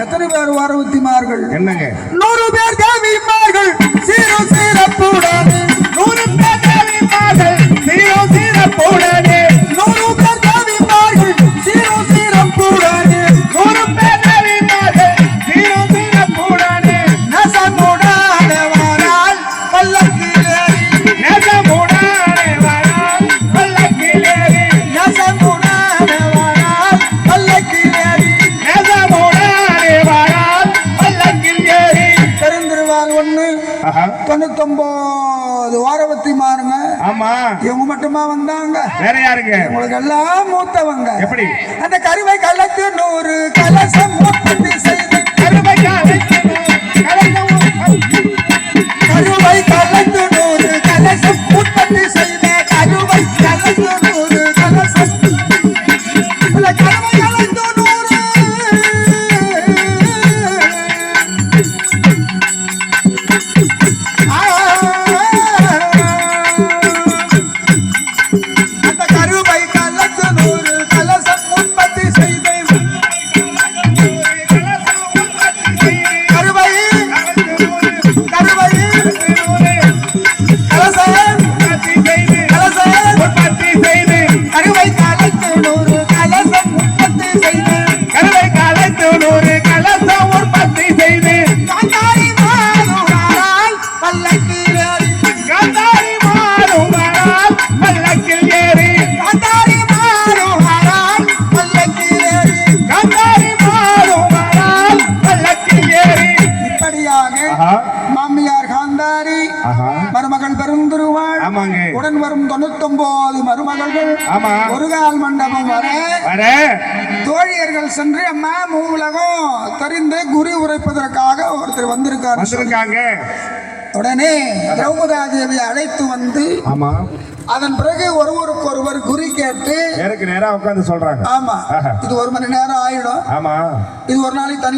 எத்தனை பேர் வாரவத்திமார்கள்? என்னங்க? 100 பேர் தேவிமார்கள் சீரும் சீரப்புடனே. 100 பேர் தேவிமார்கள் சீரும் சீரப்புடனே. 100 பேர் தேவிமார்கள் சீரும் சீரப்புடனே. 100 பேர் தேவிமார்கள் சீரும் சீரப்புடனே. நசமுடானே வாரால் பல்லக்கிலேறி. நசமுடானே வாரால் பல்லக்கிலேறி. நசமுடானே வாரால் பல்லக்கிலேறி. நசமுடானே வாரால் பல்லக்கிலேறி. பெருந்திருவாள் 1 99 வாரவத்திமாருங்க. ஆமா. இவங்க மட்டுமா வந்தாங்க? வேற யாருங்க? உங்களுக்கு எல்லாம் மூத்தவங்க. எப்படி? அந்த கருவை கலத்து 100 கலசம் உற்பத்தி செய்து. கருவை கலத்து 100 கலசம் உற்பத்தி செய்த. கருவை கலத்து 100 கலசம். இல்ல, கருவை கலத்து 100. அந்த கருவை கலத்து 100 கலசம் உற்பத்தி செய்த. கருவை கருவை கலசம் கலசம் உற்பத்தி செய்து. கருவை கலத்து 100 கலசம் உற்பத்தி செய்த. கருவை கலத்து 100 கலசம் உற்பத்தி செய்து. காந்தாரி மாறுவாரால் பல்லக்கில் ஏறி. காந்தாரி மாறுவாரால் பல்லக்கில் ஏறி. காந்தாரி மாறுவாரால் பல்லக்கில் ஏறி. காந்தாரி மாறுவாரால் பல்லக்கில் ஏறி. இப்படியாக மாமியார் காந்தாரி, மருமகள் பெருந்திருவாள், ஆமாங்க. உடன் வரும் 99 மருமகள்கள், ஆமா. ஒரு கால் மண்டபம் வர வர தோழியர்கள் சென்று அம்மா மூவுலகம் தெரிந்து குறி உரைப்பதற்காக ஒருத்தர் வந்திருக்காரு. வந்திருக்காங்க. உடனே திரௌபதா தேவியை அழைத்து வந்து, ஆமா, அதன் பிறகு ஒருவருக்கொருவர் குறி கேட்டு நேருக்கு நேரா உட்கார்ந்து சொல்றாங்க. ஆமா, இது 1 மணி நேரம் ஆயிடும். ஆமா, இது ஒரு நாளைக்கு தனி